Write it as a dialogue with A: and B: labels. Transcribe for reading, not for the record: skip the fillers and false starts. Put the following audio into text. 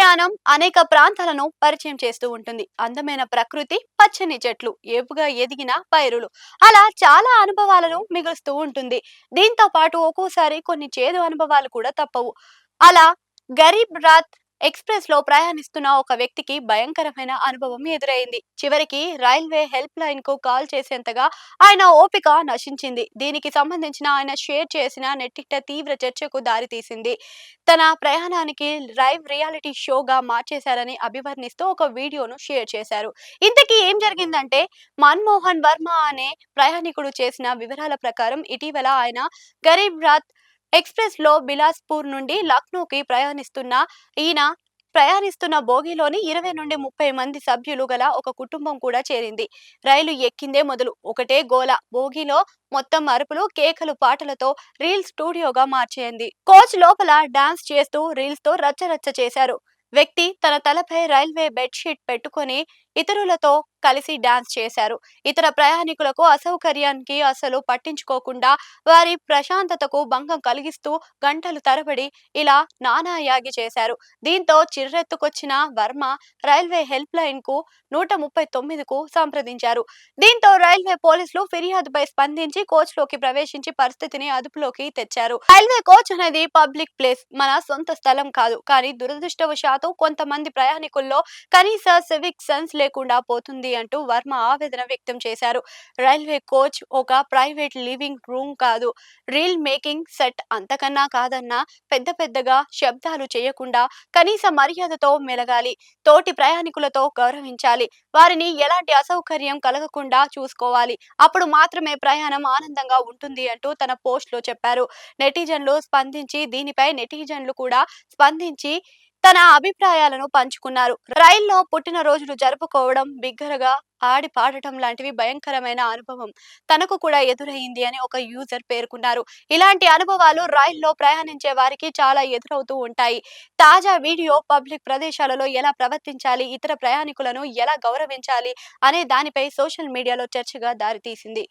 A: ప్రయాణం అనేక ప్రాంతాలను పరిచయం చేస్తూ ఉంటుంది. అందమైన ప్రకృతి, పచ్చని చెట్లు, ఏపుగా ఎదిగిన పైరులు అలా చాలా అనుభవాలను మిగులుస్తూ ఉంటుంది. దీంతో పాటు ఒక్కోసారి కొన్ని చేదు అనుభవాలు కూడా తప్పవు. అలా గరీబ్ రాత్ ఎక్స్‌ప్రెస్ లో ప్రయాణిస్తున్న ఒక వ్యక్తికి భయంకరమైన అనుభవం ఎదురైంది. చివరికి రైల్వే హెల్ప్ లైన్ కు కాల్ చేసేంతగా ఆయన ఓపిక నశించింది. దీనికి సంబంధించిన ఆయన షేర్ చేసిన నెట్టింట తీవ్ర చర్చకు దారితీసింది. తన ప్రయాణానికి లైవ్ రియాలిటీ షోగా మార్చేశారని అభివర్ణిస్తూ ఒక వీడియోను షేర్ చేశారు. ఇంతకీ ఏం జరిగిందంటే, మన్మోహన్ వర్మ అనే ప్రయాణికుడు చేసిన వివరాల ప్రకారం ఇటీవల ఆయన గరీబ్ రాత్ ఎక్స్‌ప్రెస్ లో బిలాస్‌పూర్ నుండి లక్నోకి ఈయన ప్రయాణిస్తున్న బోగీలోని 20 నుండి 30 మంది సభ్యులు గల ఒక కుటుంబం కూడా చేరింది. రైలు ఎక్కిందే మొదలు ఒకటే గోల. బోగీలో మొత్తం అరుపులు, కేకలు, పాటలతో రీల్ స్టూడియోగా మార్చేయింది. కోచ్ లోపల డాన్స్ చేస్తూ రీల్స్ తో రచ్చరచ్చ చేశారు. వ్యక్తి తన తలపై రైల్వే బెడ్‌షీట్ పెట్టుకొని ఇతరులతో కలిసి డాన్స్ చేశారు. ఇతర ప్రయాణికులకు అసౌకర్యానికి అసలు పట్టించుకోకుండా వారి ప్రశాంతతకు భంగం కలిగిస్తూ గంటలు తరబడి ఇలా నానా యాగి చేశారు. దీంతో చిర్రెత్తుకొచ్చిన వర్మ రైల్వే హెల్ప్ లైన్ కు 139కు సంప్రదించారు. దీంతో రైల్వే పోలీసులు ఫిర్యాదుపై స్పందించి కోచ్ లోకి ప్రవేశించి పరిస్థితిని అదుపులోకి తెచ్చారు. రైల్వే కోచ్ అనేది పబ్లిక్ ప్లేస్, మన సొంత స్థలం కాదు. కానీ దురదృష్టవశాత్తు కొంతమంది ప్రయాణికుల్లో కనీస సివిక్ సెన్స్ లేకుండా పోతుంది అంటూ వర్మ ఆవేదన వ్యక్తం చేశారు. రైల్వే కోచ్ ఒక ప్రైవేట్ లివింగ్ రూమ్ కాదు, రీల్ మేకింగ్ సెట్ అంతకన్నా కాదన్న. పెద్దగా శబ్దాలు చేయకుండా కనీస మర్యాదతో మెలగాలి. తోటి ప్రయాణికులతో గౌరవించాలి. వారిని ఎలాంటి అసౌకర్యం కలగకుండా చూసుకోవాలి. అప్పుడు మాత్రమే ప్రయాణం ఆనందంగా ఉంటుంది అంటూ తన పోస్ట్ లో చెప్పారు. నెటిజన్లు కూడా స్పందించి తన అభిప్రాయాలను పంచుకున్నారు. రైల్లో పుట్టినరోజులు జరుపుకోవడం, బిగ్గరగా ఆడి పాడటం లాంటివి భయంకరమైన అనుభవం తనకు కూడా ఎదురయ్యింది అని ఒక యూజర్ పేర్కొన్నారు. ఇలాంటి అనుభవాలు రైల్లో ప్రయాణించే వారికి చాలా ఎదురవుతూ ఉంటాయి. తాజా వీడియో పబ్లిక్ ప్రదేశాలలో ఎలా ప్రవర్తించాలి, ఇతర ప్రయాణికులను ఎలా గౌరవించాలి అనే దానిపై సోషల్ మీడియాలో చర్చగా దారితీసింది.